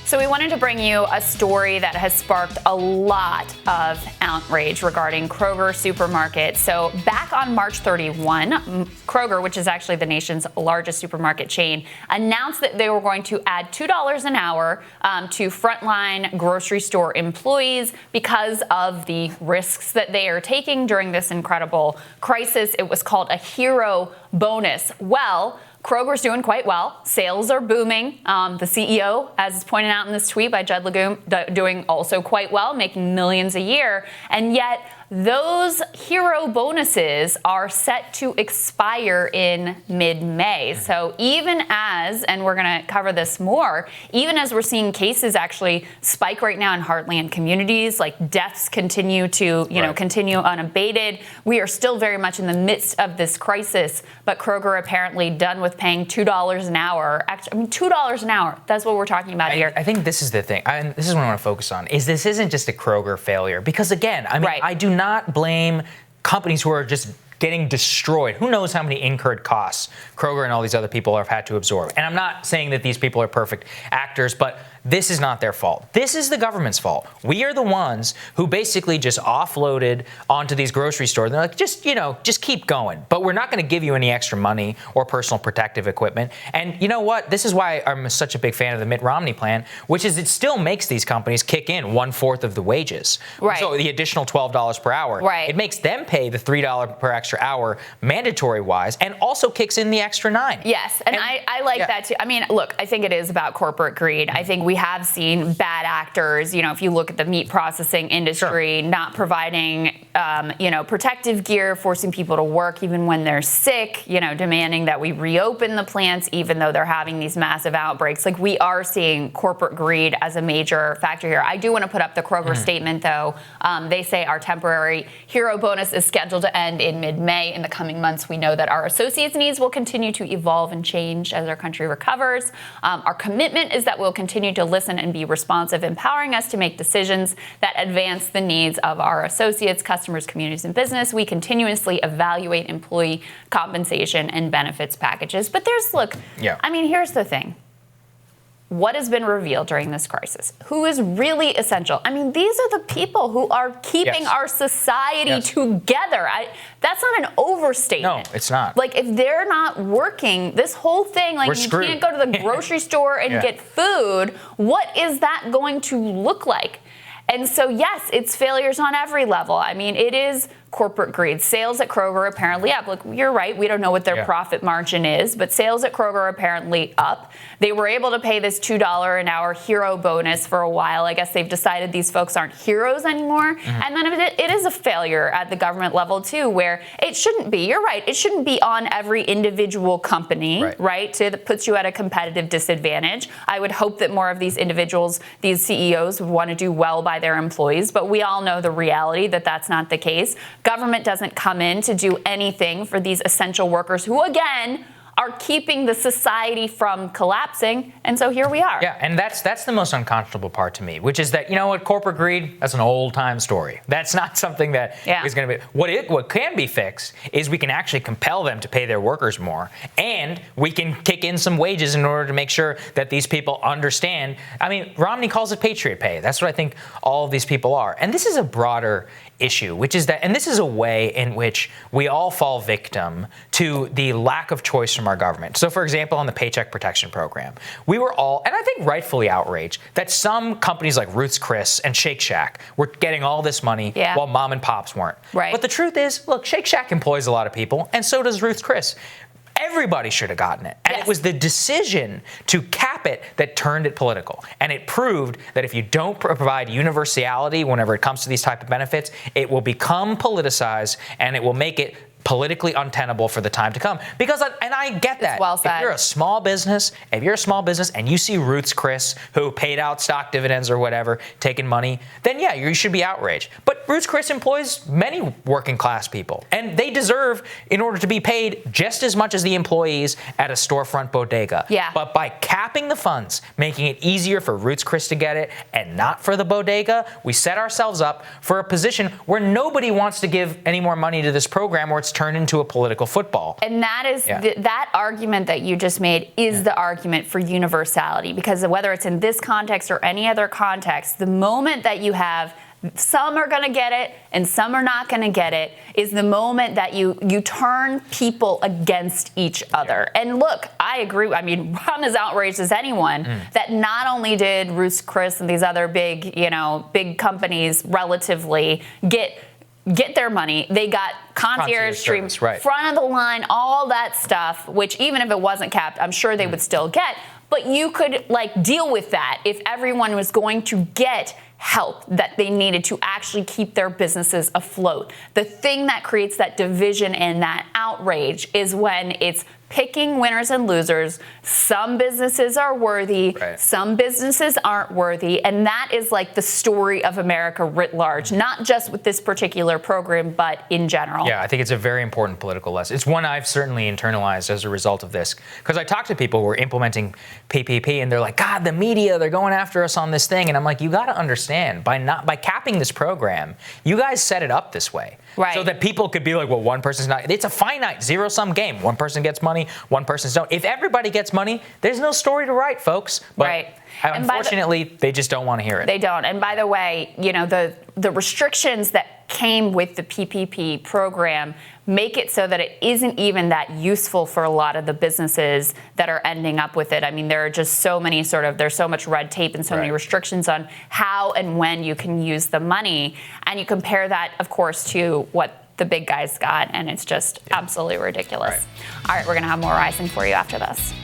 So we wanted to bring you a story that has sparked a lot of outrage regarding Kroger supermarket. So back on March 31, Kroger, which is actually the nation's largest supermarket chain, announced that they were going to add $2 an hour to frontline grocery store employees because of the risks that they are taking during this incredible crisis. It was called a hero bonus. Well, Kroger's doing quite well. Sales are booming. The CEO, as is pointed out in this tweet by Judd Legume, doing also quite well, making millions a year. And yet those hero bonuses are set to expire in mid-May. So even as, and we're going to cover this more, even as we're seeing cases actually spike right now in heartland communities, like deaths continue to, continue unabated. We are still very much in the midst of this crisis, but Kroger apparently done with paying $2 an hour. Actually, $2 an hour. That's what we're talking about here. I think this is the thing. This is what I want to focus on, is this isn't just a Kroger failure. Because again, I do not blame companies who are just getting destroyed. Who knows how many incurred costs Kroger and all these other people have had to absorb. And I'm not saying that these people are perfect actors, but this is not their fault. This is the government's fault. We are the ones who basically just offloaded onto these grocery stores. They're like, just keep going. But we're not going to give you any extra money or personal protective equipment. And you know what? This is why I'm such a big fan of the Mitt Romney plan, which is it still makes these companies kick in 1/4 of the wages. Right. So the additional $12 per hour. Right. It makes them pay the $3 per extra hour mandatory wise, and also kicks in the extra $9. Yes. And I like that too. I mean, look, I think it is about corporate greed. I think we have seen bad actors, if you look at the meat processing industry, not providing, protective gear, forcing people to work even when they're sick, demanding that we reopen the plants even though they're having these massive outbreaks. Like, we are seeing corporate greed as a major factor here. I do want to put up the Kroger statement, though. They say our temporary hero bonus is scheduled to end in mid-May. In the coming months, we know that our associates' needs will continue to evolve and change as our country recovers. Our commitment is that we'll continue to listen and be responsive, empowering us to make decisions that advance the needs of our associates, customers, communities, and business. We continuously evaluate employee compensation and benefits packages. But here's the thing. What has been revealed during this crisis? Who is really essential? These are the people who are keeping our society together. That's not an overstatement. No, it's not. Like, if they're not working, this whole thing, like, you can't go to the grocery store and get food, what is that going to look like? And so, yes, it's failures on every level. It is corporate greed. Sales at Kroger apparently up. Look, you're right. We don't know what their profit margin is, but sales at Kroger are apparently up. They were able to pay this $2 an hour hero bonus for a while. I guess they've decided these folks aren't heroes anymore. And then it is a failure at the government level, too, where it shouldn't be. You're right. It shouldn't be on every individual company, right? That puts you at a competitive disadvantage. I would hope that more of these individuals, these CEOs, would want to do well by their employees, but we all know the reality that that's not the case. Government doesn't come in to do anything for these essential workers who, again, are keeping the society from collapsing. And so here we are. Yeah, and that's the most unconscionable part to me, which is that, corporate greed, that's an old-time story. That's not something that is going to be... What can be fixed is we can actually compel them to pay their workers more, and we can kick in some wages in order to make sure that these people understand. Romney calls it patriot pay. That's what I think all of these people are. And this is a broader issue, which is that, and this is a way in which we all fall victim to the lack of choice from our government. So, for example, on the Paycheck Protection Program, we were all, and I think rightfully outraged, that some companies like Ruth's Chris and Shake Shack were getting all this money while mom and pops weren't. Right. But the truth is, look, Shake Shack employs a lot of people, and so does Ruth's Chris. Everybody should have gotten it. And it was the decision to cap it that turned it political. And it proved that if you don't provide universality whenever it comes to these type of benefits, it will become politicized and it will make it politically untenable for the time to come. Because, and I get that. Well said. If you're a small business and you see Ruth's Chris, who paid out stock dividends or whatever, taking money, then you should be outraged. But Ruth's Chris employs many working class people, and they deserve, in order to be paid, just as much as the employees at a storefront bodega. Yeah. But by capping the funds, making it easier for Ruth's Chris to get it and not for the bodega, we set ourselves up for a position where nobody wants to give any more money to this program, where it's turned into a political football. And that is that argument that you just made is the argument for universality, because whether it's in this context or any other context, the moment that you have some are going to get it and some are not going to get it is the moment that you turn people against each other. And look, I agree. I mean, I'm as outraged as anyone that not only did Chris and these other big companies relatively get their money, they got concierge streams, front of the line, all that stuff, which even if it wasn't capped, I'm sure they would still get. But you could deal with that if everyone was going to get help that they needed to actually keep their businesses afloat. The thing that creates that division and that outrage is when it's picking winners and losers. Some businesses are worthy, some businesses aren't worthy, and that is the story of America writ large, not just with this particular program, but in general. Yeah, I think it's a very important political lesson. It's one I've certainly internalized as a result of this, because I talk to people who are implementing PPP, and they're like, God, the media, they're going after us on this thing, and I'm like, you got to understand, by capping this program, you guys set it up this way. So that people could be like, well, one person's not. It's a finite zero-sum game. One person gets money, one person's don't. If everybody gets money, there's no story to write, folks. But unfortunately, they just don't want to hear it. They don't. And by the way, the restrictions that came with the PPP program make it so that it isn't even that useful for a lot of the businesses that are ending up with it. I mean, there are just so many there's so much red tape and so many restrictions on how and when you can use the money. And you compare that, of course, to what the big guys got, and it's just absolutely ridiculous. All right, we're going to have more Rising for you after this.